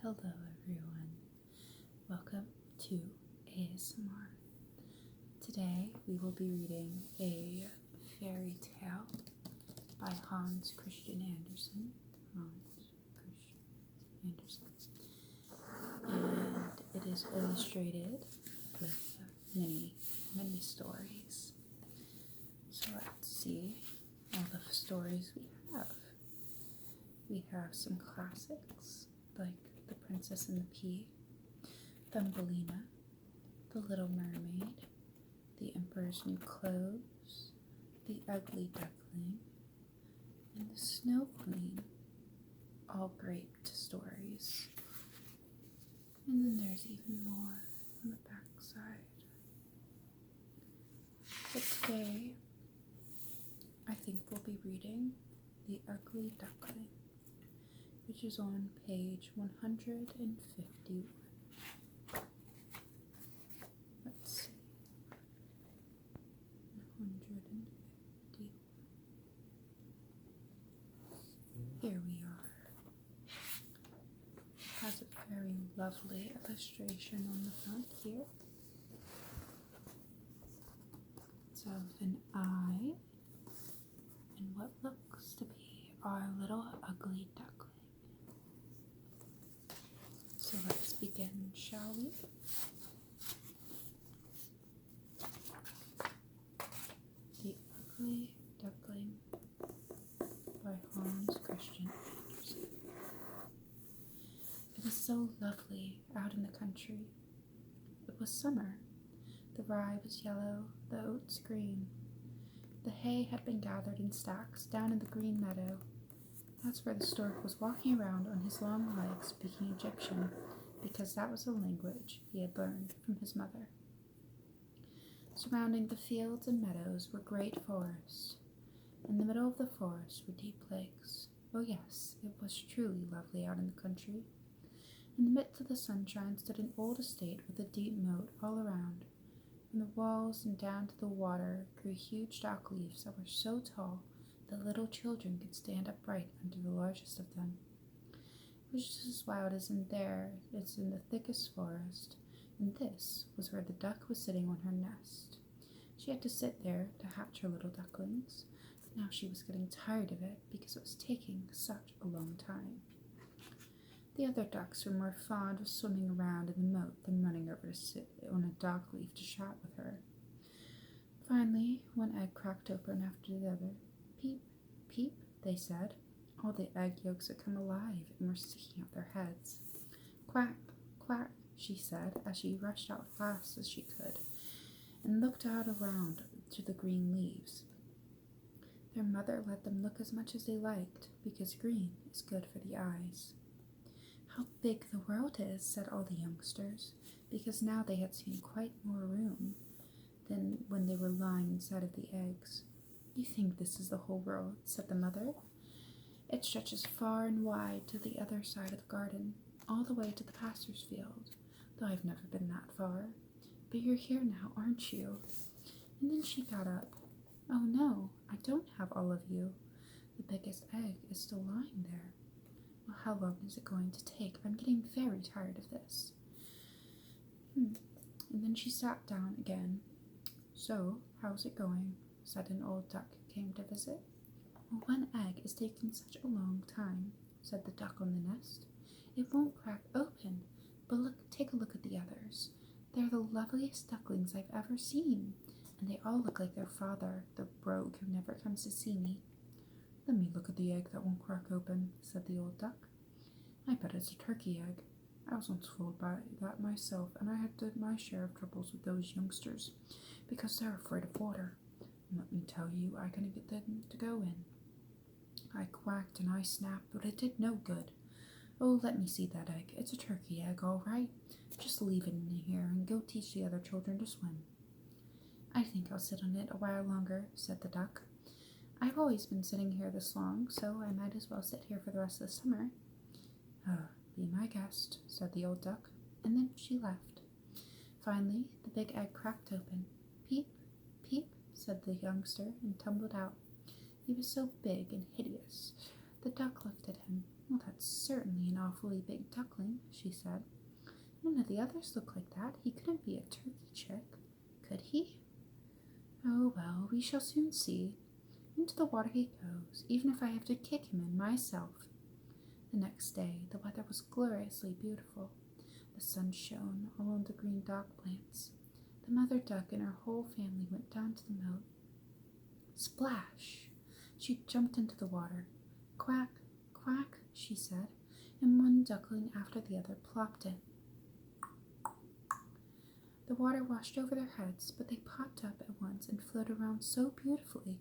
Hello everyone, welcome to ASMR. Today we will be reading a fairy tale by Hans Christian Andersen. And it is illustrated with many stories. So let's see all the stories we have. We have some classics like The Princess and the Pea, Thumbelina, The Little Mermaid, The Emperor's New Clothes, The Ugly Duckling, and The Snow Queen. All great stories. And then there's even more on the back side. But today, I think we'll be reading The Ugly Duckling, which is on page 151. Let's see. 150. Here we are. It has a very lovely illustration on the front here. It's of an eye and what looks to be our little ugly duckling. So let's begin, shall we? The Ugly Duckling by Hans Christian Andersen. It was so lovely out in the country. It was summer. The rye was yellow, the oats green. The hay had been gathered in stacks down in the green meadow. That's where the stork was walking around on his long legs speaking Egyptian, because that was the language he had learned from his mother. Surrounding the fields and meadows were great forests. In the middle of the forest were deep lakes. Oh yes, it was truly lovely out in the country. In the midst of the sunshine stood an old estate with a deep moat all around. From the walls and down to the water grew huge dock leaves that were so tall that little children could stand upright under the largest of them. It was just as wild as in the thickest forest, and this was where the duck was sitting on her nest. She had to sit there to hatch her little ducklings, but now she was getting tired of it because it was taking such a long time. The other ducks were more fond of swimming around in the moat than running over to sit on a dock leaf to chat with her. Finally, one egg cracked open after the other. Peep, peep, they said. All the egg yolks had come alive and were sticking out their heads. Quack, quack, she said, as she rushed out fast as she could, and looked out around to the green leaves. Their mother let them look as much as they liked, because green is good for the eyes. How big the world is, said all the youngsters, because now they had seen quite more room than when they were lying inside of the eggs. You think this is the whole world, said the mother. It stretches far and wide to the other side of the garden, all the way to the pastor's field, though I've never been that far. But you're here now, aren't you? And then she got up. Oh no, I don't have all of you. The biggest egg is still lying there. Well, how long is it going to take? I'm getting very tired of this. And then she sat down again. So, how's it going? Said an old duck who came to visit. Well, one egg is taking such a long time, said the duck on the nest. It won't crack open, but take a look at the others. They're the loveliest ducklings I've ever seen, and they all look like their father, the rogue who never comes to see me. Let me look at the egg that won't crack open, said the old duck. I bet it's a turkey egg. I was once fooled by that myself, and I had my share of troubles with those youngsters, because they're afraid of water. And let me tell you, I couldn't get them to go in. I quacked and I snapped, but it did no good. Oh, let me see that egg. It's a turkey egg, all right. Just leave it in here and go teach the other children to swim. I think I'll sit on it a while longer, said the duck. I've always been sitting here this long, so I might as well sit here for the rest of the summer. Be my guest, said the old duck, and then she left. Finally, the big egg cracked open. Peep, peep, said the youngster, and tumbled out. He was so big and hideous. The duck looked at him. Well, that's certainly an awfully big duckling, she said. None of the others look like that. He couldn't be a turkey chick, could he? Oh, well, we shall soon see. Into the water he goes, even if I have to kick him in myself. The next day, the weather was gloriously beautiful. The sun shone all on the green dock plants. The mother duck and her whole family went down to the moat. Splash! She jumped into the water. Quack, quack, she said, and one duckling after the other plopped in. The water washed over their heads, but they popped up at once and floated around so beautifully.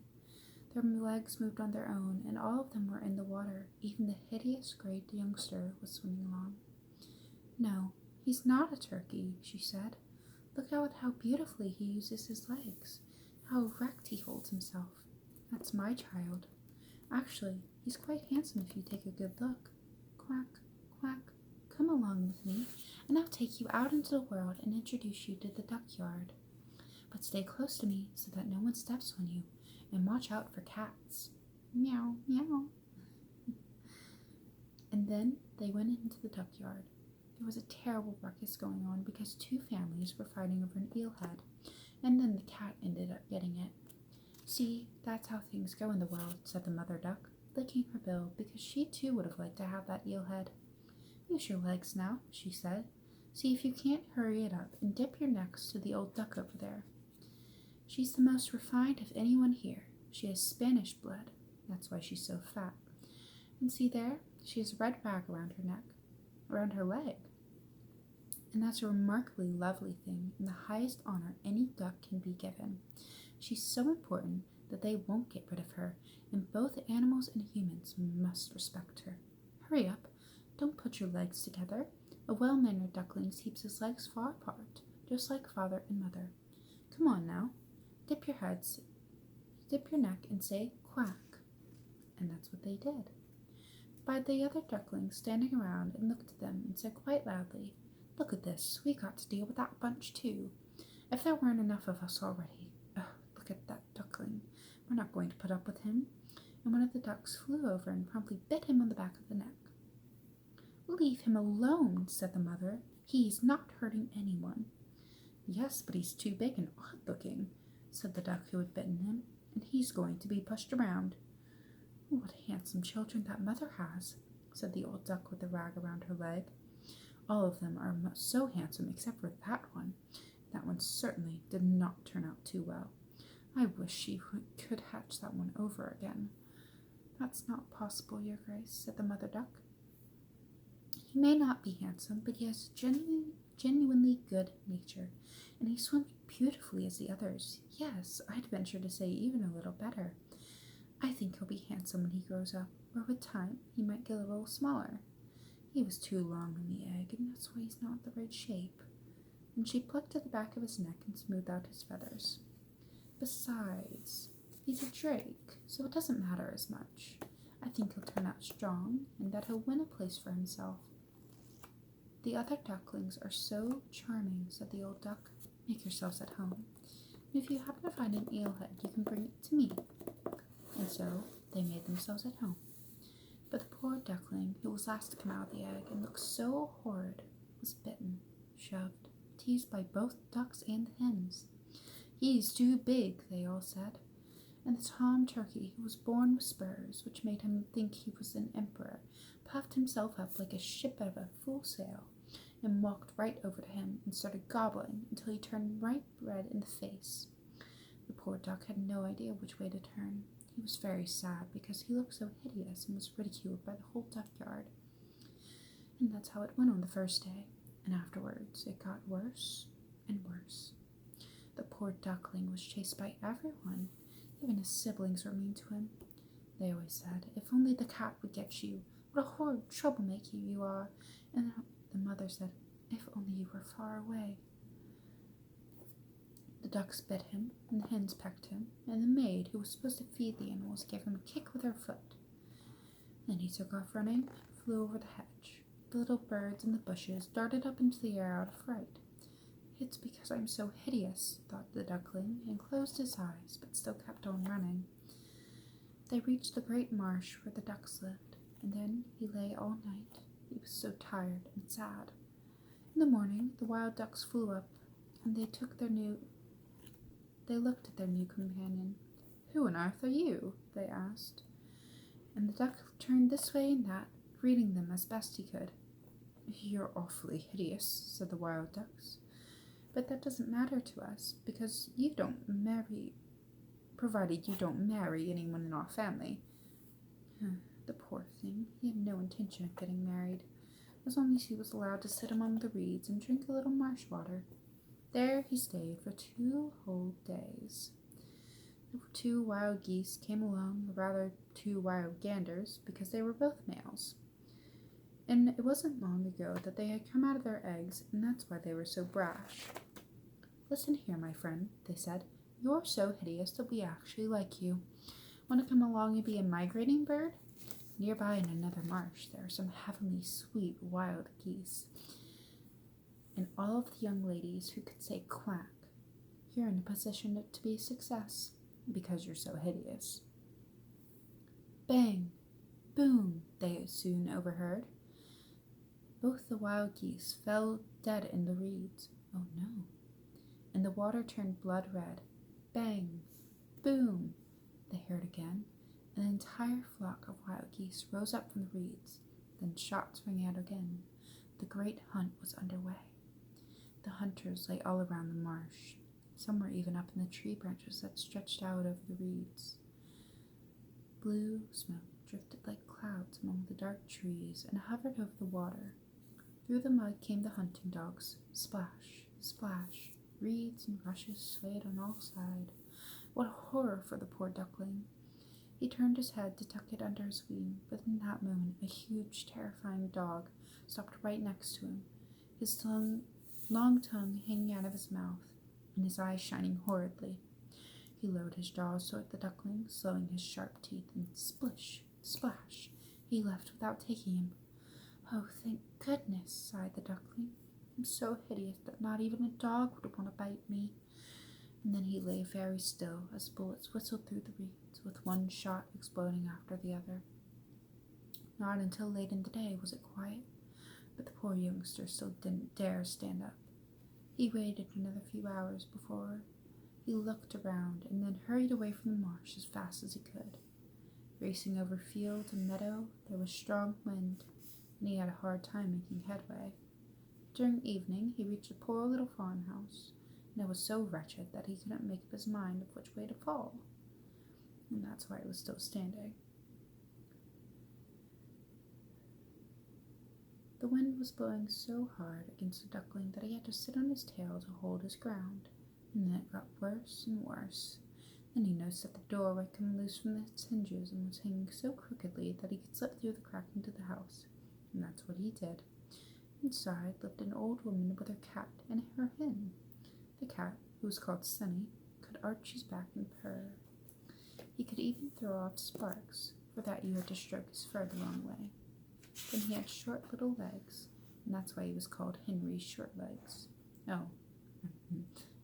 Their legs moved on their own, and all of them were in the water. Even the hideous gray youngster was swimming along. No, he's not a turkey, she said. Look out how beautifully he uses his legs, how erect he holds himself. That's my child. Actually, he's quite handsome if you take a good look. Quack, quack, come along with me, and I'll take you out into the world and introduce you to the duck yard. But stay close to me so that no one steps on you, and watch out for cats. Meow, meow. And then they went into the duck yard. There was a terrible ruckus going on because two families were fighting over an eel head, and then the cat ended up getting it. See, that's how things go in the world, said the mother duck, licking her bill because she too would have liked to have that eel head. Use your legs now, she said. See if you can't hurry it up and dip your necks to the old duck over there. She's the most refined of anyone here. She has Spanish blood. That's why she's so fat. And see there, she has a red rag around her neck, around her leg. And that's a remarkably lovely thing and the highest honor any duck can be given. She's so important that they won't get rid of her, and both animals and humans must respect her. Hurry up. Don't put your legs together. A well-mannered duckling keeps his legs far apart, just like father and mother. Come on now. Dip your heads, dip your neck, and say quack. And that's what they did. But the other ducklings standing around and looked at them and said quite loudly, Look at this, we got to deal with that bunch too. If there weren't enough of us already. Look at that duckling. We're not going to put up with him. And one of the ducks flew over and promptly bit him on the back of the neck. Leave him alone, said the mother. He's not hurting anyone. Yes, but he's too big and odd-looking, said the duck who had bitten him, and he's going to be pushed around. What handsome children that mother has, said the old duck with the rag around her leg. All of them are so handsome except for that one. That one certainly did not turn out too well. I wish she could hatch that one over again. That's not possible, Your Grace, said the mother duck. He may not be handsome, but he has genuinely good nature, and he swims beautifully as the others. Yes, I'd venture to say even a little better. I think he'll be handsome when he grows up, or with time he might get a little smaller. He was too long in the egg, and that's why he's not the right shape. And she plucked at the back of his neck and smoothed out his feathers. Besides, he's a drake, so it doesn't matter as much. I think he'll turn out strong, and that he'll win a place for himself. The other ducklings are so charming, said the old duck. Make yourselves at home. And if you happen to find an eelhead, you can bring it to me. And so they made themselves at home. But the poor duckling, who was last to come out of the egg and looked so horrid, was bitten, shoved, teased by both ducks and the hens. He's too big, they all said. And the tom turkey, who was born with spurs, which made him think he was an emperor, puffed himself up like a ship out of a full sail, and walked right over to him and started gobbling until he turned bright red in the face. The poor duck had no idea which way to turn. He was very sad because he looked so hideous and was ridiculed by the whole duck yard. And that's how it went on the first day, and afterwards it got worse and worse. The poor duckling was chased by everyone. Even his siblings were mean to him. They always said, If only the cat would get you. What a horrid troublemaker you are. And the mother said, If only you were far away. The ducks bit him, and the hens pecked him, and the maid, who was supposed to feed the animals, gave him a kick with her foot. Then he took off running, flew over the hedge. The little birds in the bushes darted up into the air out of fright. It's because I'm so hideous, thought the duckling, and closed his eyes, but still kept on running. They reached the great marsh where the ducks lived, and then he lay all night. He was so tired and sad. In the morning, the wild ducks flew up, and they looked at their new companion. "Who on earth are you?" they asked. And the duck turned this way and that, greeting them as best he could. "You're awfully hideous," said the wild ducks. "But that doesn't matter to us, because provided you don't marry anyone in our family." The poor thing, he had no intention of getting married, as long as he was allowed to sit among the reeds and drink a little marsh water. There he stayed for 2 whole days. The 2 wild geese came along, or rather 2 wild ganders, because they were both males. And it wasn't long ago that they had come out of their eggs, and that's why they were so brash. "Listen here, my friend," they said. "You're so hideous that we actually like you. Want to come along and be a migrating bird? Nearby in another marsh there are some heavenly sweet wild geese, and all of the young ladies who could say quack. You're in a position to be a success, because you're so hideous." Bang! Boom! They soon overheard. Both the wild geese fell dead in the reeds. Oh no! And the water turned blood red. Bang! Boom! They heard again. An entire flock of wild geese rose up from the reeds. Then shots rang out again. The great hunt was underway. The hunters lay all around the marsh. Some were even up in the tree branches that stretched out over the reeds. Blue smoke drifted like clouds among the dark trees and hovered over the water. Through the mud came the hunting dogs. Splash, splash. Reeds and rushes swayed on all sides. What horror for the poor duckling! He turned his head to tuck it under his wing, but in that moment a huge, terrifying dog stopped right next to him, his long tongue hanging out of his mouth, and his eyes shining horridly. He lowered his jaws toward the duckling, slowing his sharp teeth, and splish, splash, he left without taking him. "Oh, thank goodness," sighed the duckling. "I'm so hideous that not even a dog would want to bite me." And then he lay very still as bullets whistled through the reeds, with one shot exploding after the other. Not until late in the day was it quiet, but the poor youngster still didn't dare stand up. He waited another few hours before he looked around, and then hurried away from the marsh as fast as he could. Racing over field and meadow, there was strong wind, and he had a hard time making headway. During evening, he reached a poor little farmhouse, and it was so wretched that he couldn't make up his mind of which way to fall, and that's why it was still standing. The wind was blowing so hard against the duckling that he had to sit on his tail to hold his ground, and then it got worse and worse. Then he noticed that the door had come loose from its hinges and was hanging so crookedly that he could slip through the crack into the house, and that's what he did. Inside lived an old woman with her cat and her hen. The cat, who was called Sunny, could arch his back and purr. He could even throw off sparks, for that you had to stroke his fur the wrong way. Then he had short little legs, and that's why he was called Henry Shortlegs. Oh,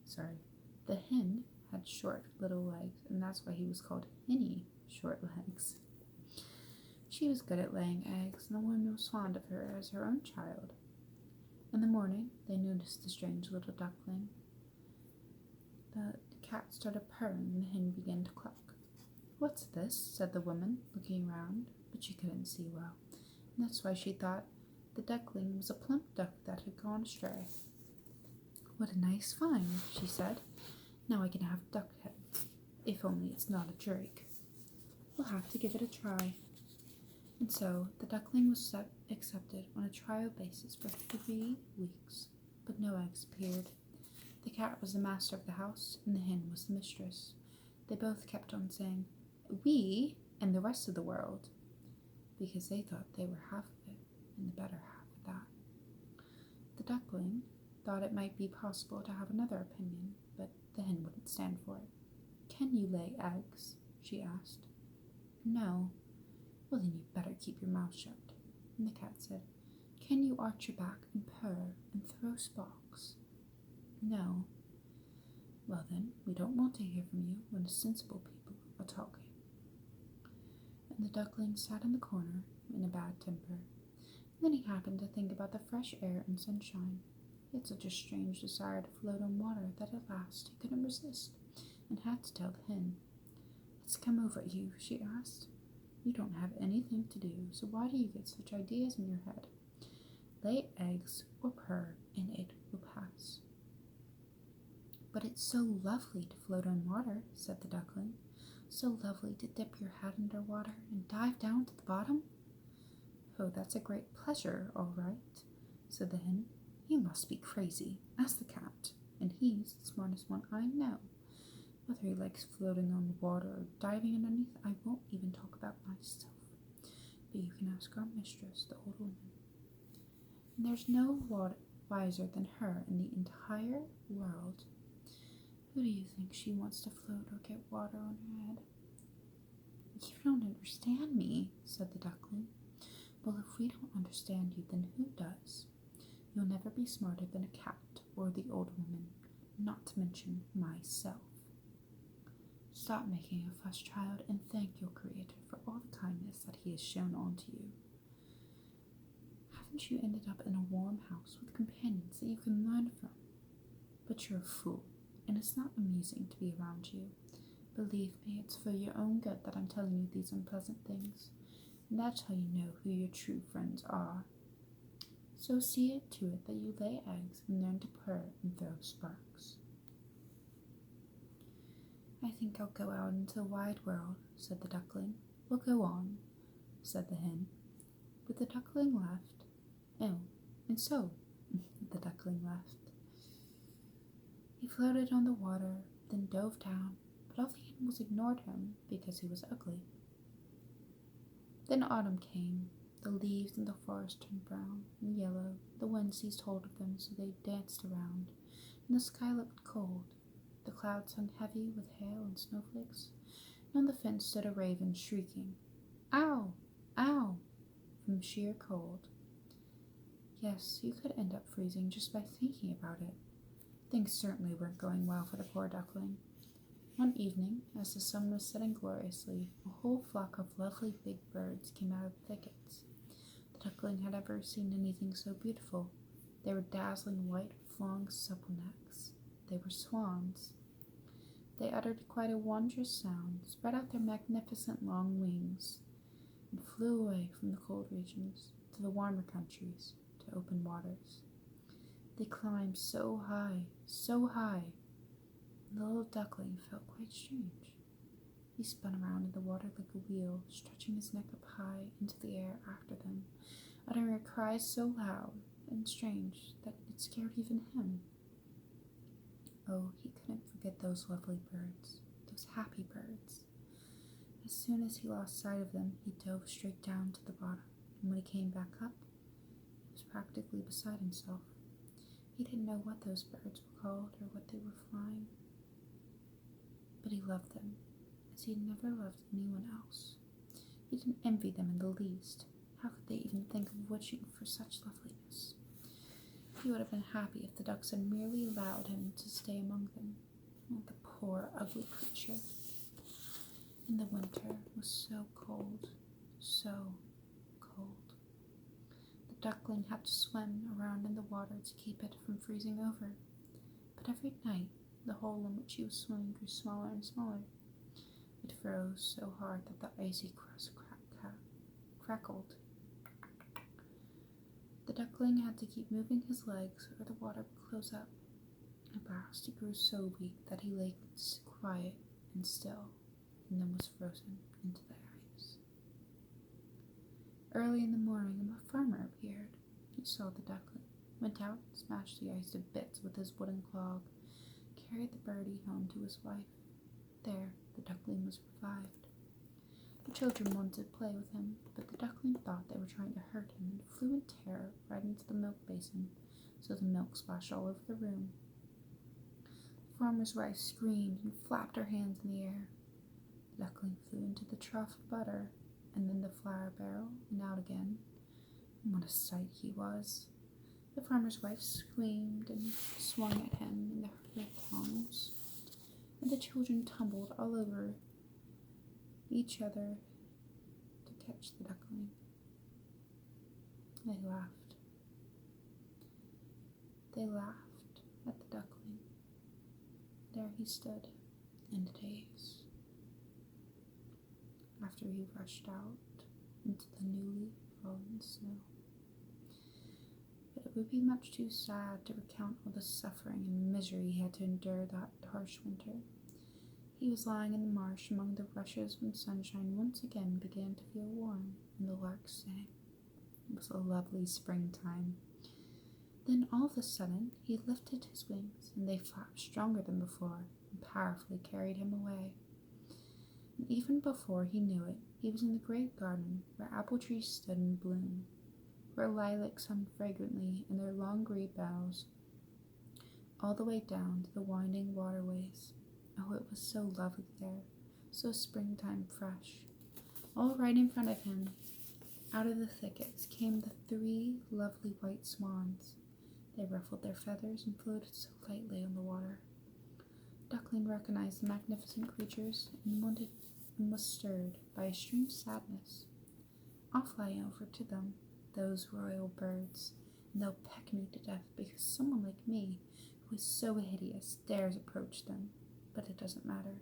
sorry. The hen had short little legs, and that's why he was called Henny Shortlegs. She was good at laying eggs, and the woman was fond of her as her own child. In the morning, they noticed the strange little duckling. The cat started purring, and the hen began to cluck. "What's this?" said the woman, looking around, but she couldn't see well, and that's why she thought the duckling was a plump duck that had gone astray. "What a nice find," she said. "Now I can have duck heads, if only it's not a drake. We'll have to give it a try." And so the duckling was accepted on a trial basis for 3 weeks, but no eggs appeared. The cat was the master of the house, and the hen was the mistress. They both kept on saying, "We and the rest of the world," because they thought they were half of it, and the better half of that. The duckling thought it might be possible to have another opinion, but the hen wouldn't stand for it. "Can you lay eggs?" she asked. "No." "Well, then you'd better keep your mouth shut." And the cat said, "Can you arch your back and purr and throw sparks?" "No." "Well, then, we don't want to hear from you when sensible people are talking." And the duckling sat in the corner in a bad temper. Then he happened to think about the fresh air and sunshine. He had such a strange desire to float on water that at last he couldn't resist, and had to tell the hen. "What's come over you?" she asked. "You don't have anything to do, so why do you get such ideas in your head? Lay eggs or purr, and it will pass." "But it's so lovely to float on water," said the duckling. "So lovely to dip your head under water and dive down to the bottom." "Oh, that's a great pleasure, all right," said the hen. "You must be crazy. Ask the cat, and he's the smartest one I know. Whether he likes floating on the water or diving underneath, I won't even talk about myself. But you can ask our mistress, the old woman. And there's no wiser than her in the entire world. Who do you think she wants to float or get water on her head?" "You don't understand me," said the duckling. "Well, if we don't understand you, then who does? You'll never be smarter than a cat or the old woman, not to mention myself. Stop making a fuss, child, and thank your Creator for all the kindness that He has shown onto you. Haven't you ended up in a warm house with companions that you can learn from? But you're a fool, and it's not amusing to be around you. Believe me, it's for your own good that I'm telling you these unpleasant things, and that's how you know who your true friends are. So see it to it that you lay eggs and learn to purr and throw sparks." "I think I'll go out into the wide world," said the duckling. "Well, go on," said the hen. But the duckling left. "Oh, and so," the duckling left. He floated on the water, then dove down, but all the animals ignored him because he was ugly. Then autumn came. The leaves in the forest turned brown and yellow. The wind seized hold of them, so they danced around, and the sky looked cold. The clouds hung heavy with hail and snowflakes, and on the fence stood a raven shrieking, "Ow! Ow!" from sheer cold. Yes, you could end up freezing just by thinking about it. Things certainly weren't going well for the poor duckling. One evening, as the sun was setting gloriously, a whole flock of lovely big birds came out of the thickets. The duckling had ever seen anything so beautiful. They were dazzling white with long supple necks. They were swans. They uttered quite a wondrous sound, spread out their magnificent long wings, and flew away from the cold regions to the warmer countries, to open waters. They climbed so high, and the little duckling felt quite strange. He spun around in the water like a wheel, stretching his neck up high into the air after them, uttering a cry so loud and strange that it scared even him. Oh, he couldn't forget those lovely birds, those happy birds. As soon as he lost sight of them, he dove straight down to the bottom, and when he came back up, he was practically beside himself. He didn't know what those birds were called or what they were flying, but he loved them as he had never loved anyone else. He didn't envy them in the least. How could they even think of wishing for such loveliness? He would have been happy if the ducks had merely allowed him to stay among them. Oh, the poor, ugly creature. And the winter was so cold, so cold. The duckling had to swim around in the water to keep it from freezing over. But every night, the hole in which he was swimming grew smaller and smaller. It froze so hard that the icy crust crackled. The duckling had to keep moving his legs or the water would close up. At last he grew so weak that he lay quiet and still, and then was frozen into the ice. Early in the morning, a farmer appeared. He saw the duckling, went out, smashed the ice to bits with his wooden clog, carried the birdie home to his wife. There, the duckling was revived. The children wanted to play with him, but the duckling thought they were trying to hurt him and flew in terror right into the milk basin, so the milk splashed all over the room. The farmer's wife screamed and flapped her hands in the air. The duckling flew into the trough of butter, and then the flour barrel, and out again. And what a sight he was! The farmer's wife screamed and swung at him in her tongs, and the children tumbled all over each other to catch the duckling. They laughed. They laughed at the duckling. There he stood, in a daze, after he rushed out into the newly fallen snow. But it would be much too sad to recount all the suffering and misery he had to endure that harsh winter. He was lying in the marsh among the rushes when sunshine once again began to feel warm and the larks sang. It was a lovely springtime. Then all of a sudden he lifted his wings, and they flapped stronger than before and powerfully carried him away. And even before he knew it, he was in the great garden where apple trees stood in bloom, where lilacs hummed fragrantly in their long green boughs, all the way down to the winding waterways. Oh, it was so lovely there, so springtime fresh. All right in front of him, out of the thickets, came the 3 lovely white swans. They ruffled their feathers and floated so lightly on the water. Duckling recognized the magnificent creatures and was stirred by a strange sadness. I'll fly over to them, those royal birds, and they'll peck me to death because someone like me, who is so hideous, dares approach them. But it doesn't matter.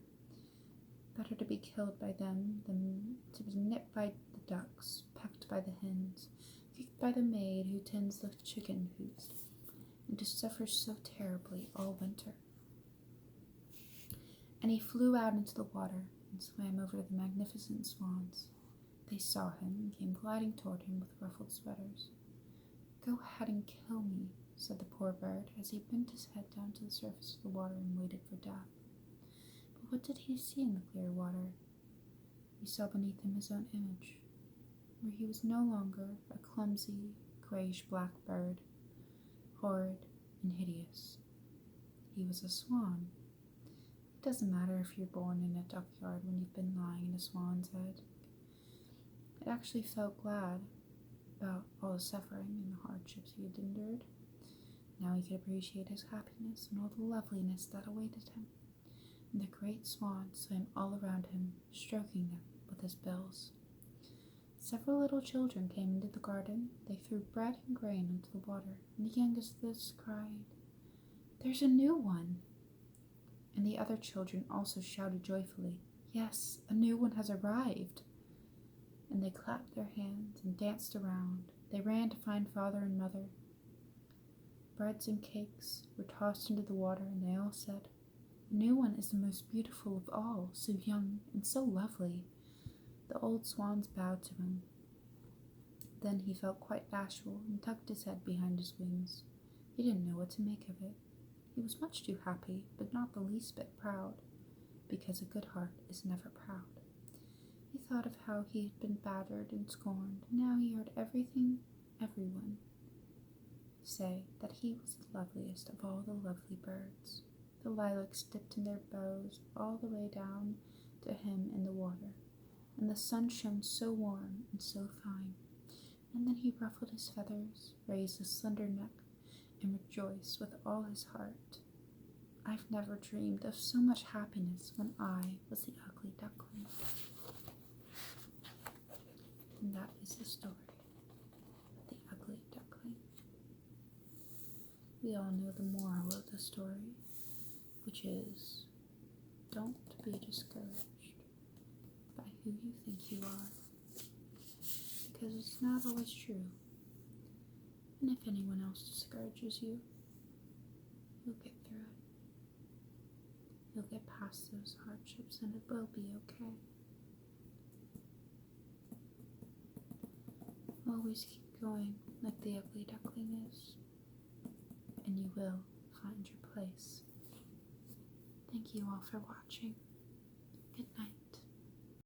Better to be killed by them than to be nipped by the ducks, pecked by the hens, kicked by the maid who tends the chicken coops, and to suffer so terribly all winter. And he flew out into the water and swam over to the magnificent swans. They saw him and came gliding toward him with ruffled sweaters. "Go ahead and kill me," said the poor bird as he bent his head down to the surface of the water and waited for death. But what did he see in the clear water? He saw beneath him his own image, where he was no longer a clumsy, grayish-black bird, horrid and hideous. He was a swan. It doesn't matter if you're born in a duckyard when you've been lying in a swan's egg. It actually felt glad about all the suffering and the hardships he had endured. Now he could appreciate his happiness and all the loveliness that awaited him. And the great swan swam all around him, stroking them with his bills. Several little children came into the garden. They threw bread and grain into the water, and the youngest of those cried, "There's a new one!" And the other children also shouted joyfully, "Yes, a new one has arrived!" And they clapped their hands and danced around. They ran to find father and mother. Breads and cakes were tossed into the water, and they all said, "The new one is the most beautiful of all, so young and so lovely." The old swans bowed to him. Then he felt quite bashful and tucked his head behind his wings. He didn't know what to make of it. He was much too happy, but not the least bit proud, because a good heart is never proud. He thought of how he had been battered and scorned, and now he heard everyone say that he was the loveliest of all the lovely birds. The lilacs dipped in their bows all the way down to him in the water, and the sun shone so warm and so fine. And then he ruffled his feathers, raised his slender neck, and rejoiced with all his heart. I've never dreamed of so much happiness when I was the ugly duckling. And that is the story of the ugly duckling. We all know the moral of the story, which is, don't be discouraged by who you think you are, because it's not always true. And if anyone else discourages you, you'll get through it. You'll get past those hardships and it will be okay. Always keep going like the ugly duckling is, and you will find your place. Thank you all for watching. Good night.